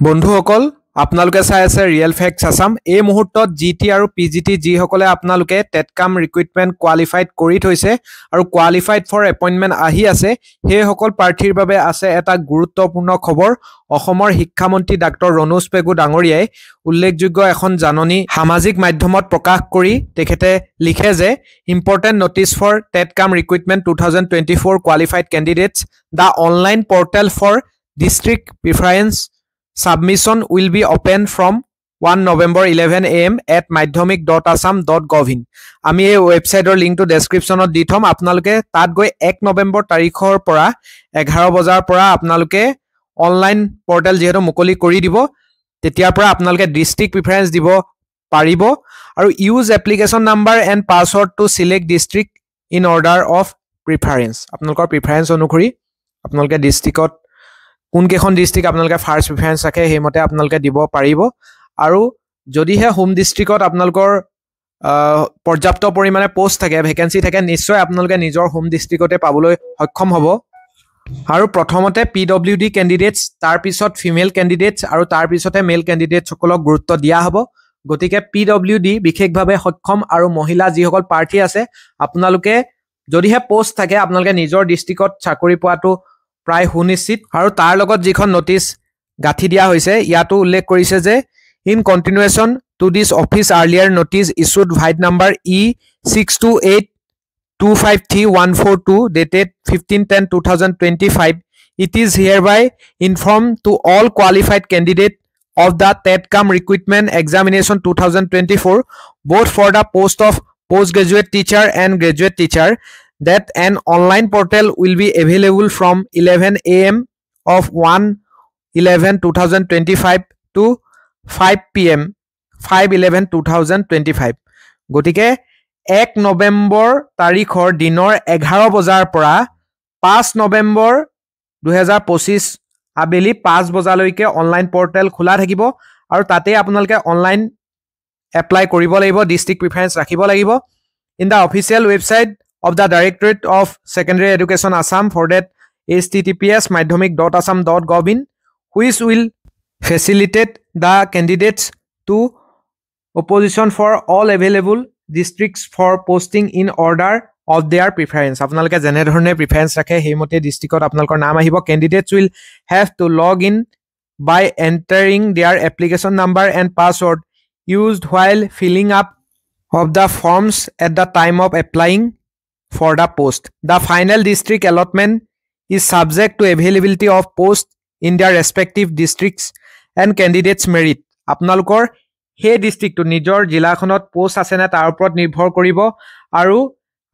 বন্ধুসকল আপোনালোকে চাই আছে ৰিয়েল ফেক্টছ আসাম এই মুহূৰ্তত জিটি আৰু পিজিটি যি সকলে আপোনালোকে টেটকাম ৰিক্ৰুটমেন্ট কোৱালিফাইড কৰি থৈছে আৰু কোৱালিফাইড ফৰ এপইন্টমেন্ট আহি আছে সেই সকল প্ৰাৰ্থীৰ বাবে আছে এটা গুৰুত্বপূৰ্ণ খবৰ অসমৰ শিক্ষামন্ত্ৰী ডাক্তৰ ৰণোজ পেগু ডাঙৰীয়াই উল্লেখযোগ্য এখন জাননী সামাজিক মাধ্যমত প্ৰকাশ কৰি তেখেতে লিখে যে important notice for TET cum recruitment 2024 qualified candidates the online portal for district preference Submission will be open from 1 November 11 AM at madhyamik.assam.gov in. আমি এই ওয়েবসাইটৰ লিংকটো ডেসক্ৰিপচনত দি থম আপোনালোকে তাত গৈ 1 নৱেম্বৰ তাৰিখৰ পৰা 11 বজাৰ পৰা আপোনালোকে অনলাইন পৰ্টেল যেহেতু মুকলি কৰি দিব তেতিয়াৰ পৰা আপোনালোকে ডিস্ট্ৰিক্ট প্ৰিফাৰেন্স দিব পাৰিব আৰু use application number and password to select district in order of preference আপোনালোকৰ প্ৰিফাৰেন্স অনুসৰি আপোনালোকে ডিস্ট্ৰিক্টত কোন কেখন ডিস্ট্ৰিক্ট আপোনালোকে ফাৰ্স্ট প্ৰিফাৰেন্স ৰাখে হেমতে আপোনালোকে দিব পাৰিব আৰু যদিহে হোম ডিস্ট্ৰিক্টত আপোনালোকৰ পৰ্যাপ্ত পৰিমাণে পোষ্ট থাকে ভেকেন্সি থাকে নিশ্চয় আপোনালোকে নিজৰ হোম ডিস্ট্ৰিক্টতে পাবলৈ সক্ষম হ'ব আৰু প্ৰথমতে পিডব্লিউডি ক্যান্ডিডেটস তাৰ পিছত ফিমেল ক্যান্ডিডেটস আৰু তাৰ পিছতে মেল ক্যান্ডিডেটস সকলক গুৰুত্ব দিয়া হ'ব গতিকে পিডব্লিউডি বিশেষভাৱে সক্ষম আৰু মহিলা যি সকল প্ৰাৰ্থী আছে আপোনালোকে যদিহে পোষ্ট থাকে আপোনালোকে নিজৰ ডিস্ট্ৰিক্টত চাকৰি পোৱাটো প্ৰায় সুনিশ্চিত আৰু তাৰ লগত যিখন নোটিছ গাঠি দিয়া হৈছে ইয়াতো উল্লেখ কৰিছে যে in continuation to this office earlier notice ইছুড vide number E6282534142 dated 15/10/2025 it is hereby informed to all qualified candidate of the TETCAM recruitment examination 2024 both for the post of postgraduate teacher and graduate teacher that an online portal will be available from 11 AM of 1/11/2025 to 5 PM 5/11/2025 গতিকে 1 নৱেম্বৰ তাৰিখৰ দিনৰ 11 বজাৰ পৰা 5 নৱেম্বৰ 2025 আবেলি 5 বজালৈকে online portal খোলা থাকিব আৰু তাতে আপোনালোকে অনলাইন এপ্লাই কৰিব লাগিব ডিস্ট্ৰিক্ট প্ৰিফাৰেন্স ৰাখিব লাগিব in the official website of the Directorate of Secondary Education Assam for that https madhyamik.assam.gov in which will facilitate the candidates to opposition for all available districts for posting in order of their preference আপোনালোকে যেনে ধৰণে preference ৰাখে হেমতে ডিস্ট্ৰিক্টত আপোনালোকৰ নাম আহিব candidates will have to log in by entering their application number and password used while filling up of the forms at the time of applying for the post. The final district allotment is subject to availability of post in their respective districts and candidates merit. আপোনালোকৰ হে ডিস্ট্ৰিক্টটো নিজৰ জিলাখনত post আছে না তাৰ ওপৰত নিৰ্ভৰ কৰিব আৰু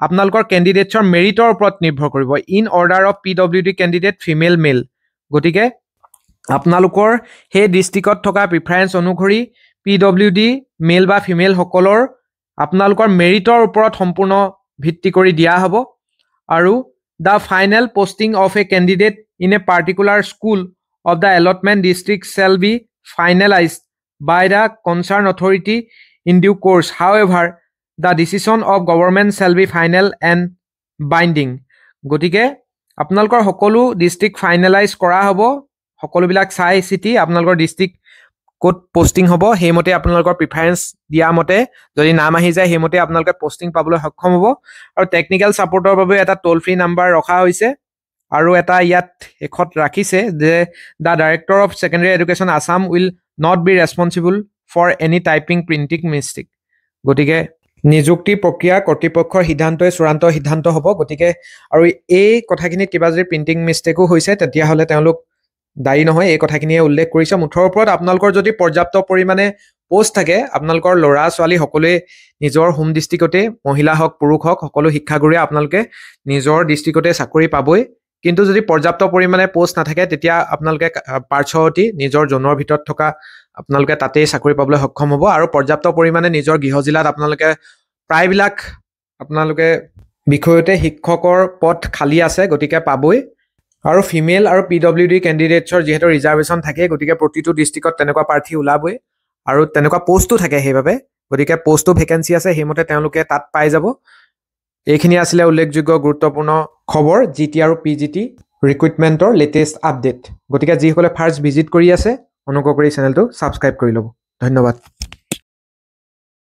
আপোনালোকৰ ক্যান্ডিডেটছৰ মেৰিটৰ ওপৰত নিৰ্ভৰ কৰিব in order of PWD candidate female male গতিকে আপোনালোকৰ হে ডিস্ট্ৰিক্টত থকা প্ৰিফাৰেন্স অনুসৰি পিডব্লিউডি মেল বা ফিমেল সকলৰ আপোনালোকৰ মেৰিটৰ ওপৰত সম্পূৰ্ণ ভিত্তি কৰি দিয়া হ'ব আৰু the final posting of a candidate in a particular school of the allotment district shall be finalized by the concerned authority in due course however the decision of government shall be final and binding গতিকে আপোনালোকৰ সকলো district finalise কৰা হ'ব সকলোবিলাক চাই city আপোনালোকৰ district code posting হ'ব হেমতে আপোনালোকৰ প্ৰিফাৰেন্স দিয়া মতে যদি নাম আহি যায় হেমতে আপোনালোকে পোস্টিং পাবলৈ সক্ষম হ'ব আৰু টেকনিক্যাল সাপোৰ্টৰ বাবে এটা টোল ফ্ৰী নাম্বাৰ ৰখা হৈছে আৰু এটা ইয়াত এখত ৰাখিছে যে the director of secondary education Assam will not be responsible for any typing printing mistake গতিকে নিযুক্তি প্ৰক্ৰিয়া কৰ্তৃপক্ষৰ সিদ্ধান্তই চূড়ান্ত সিদ্ধান্ত হ'ব গতিকে আৰু এই কথাখিনিত কিবা যদি প্ৰিন্টিং মিস্টেকো হৈছে তেতিয়া হলে তেওঁলোক দায়ী নহয় এই কথাখিনিয়ে উল্লেখ কৰিছে মুঠৰ ওপৰত আপোনালোকৰ যদি পৰ্যাপ্ত পৰিমাণে পোষ্ট থাকে আপোনালোকৰ ল'ৰা ছোৱালী সকলোৱে নিজৰ হোম ডিস্ট্ৰিক্টতে মহিলা হওক পুৰুষ হওক সকলো শিক্ষাগুৰুৱে আপোনালোকে নিজৰ ডিস্ট্ৰিক্টতে চাকৰি পাবই কিন্তু যদি পৰ্যাপ্ত পৰিমাণে পোষ্ট নাথাকে তেতিয়া আপোনালোকে পাৰ্শ্বৱৰ্তী নিজৰ জোনৰ ভিতৰত থকা আপোনালোকে তাতে চাকৰি পাবলৈ সক্ষম হ'ব আৰু পৰ্যাপ্ত পৰিমাণে নিজৰ গৃহ জিলাত আপোনালোকে প্ৰায়বিলাক আপোনালোকে বিষয়তে শিক্ষকৰ পদ খালী আছে গতিকে পাবই আৰু ফিমেল আৰু পিডব্লিউডি ক্যান্ডিডেটছৰ যেহেতু ৰিজাৰ্ভেশন থাকে গতিকে প্ৰতিটো ডিস্ট্ৰিক্টত তেনেকুৱা প্ৰাৰ্থী ওলাবই আৰু তেনেকুৱা পোষ্টও থাকে হেইভাবে গতিকে পোষ্টও ভেকেন্সি আছে হেমতে তেওঁলোকে তাত পাই যাব এইখিনি আছিল উল্লেখযোগ্য গুৰুত্বপূৰ্ণ খবৰ জিটি আৰু পিজিটি ৰিক্ৰুটমেন্টৰ লেটেষ্ট আপডেট গতিকে যি সকলে ফাৰ্স্ট ভিজিট কৰি আছে অনুগ্ৰহ কৰি চেনেলটো ছাবস্ক্ৰাইব কৰি ল'ব ধন্যবাদ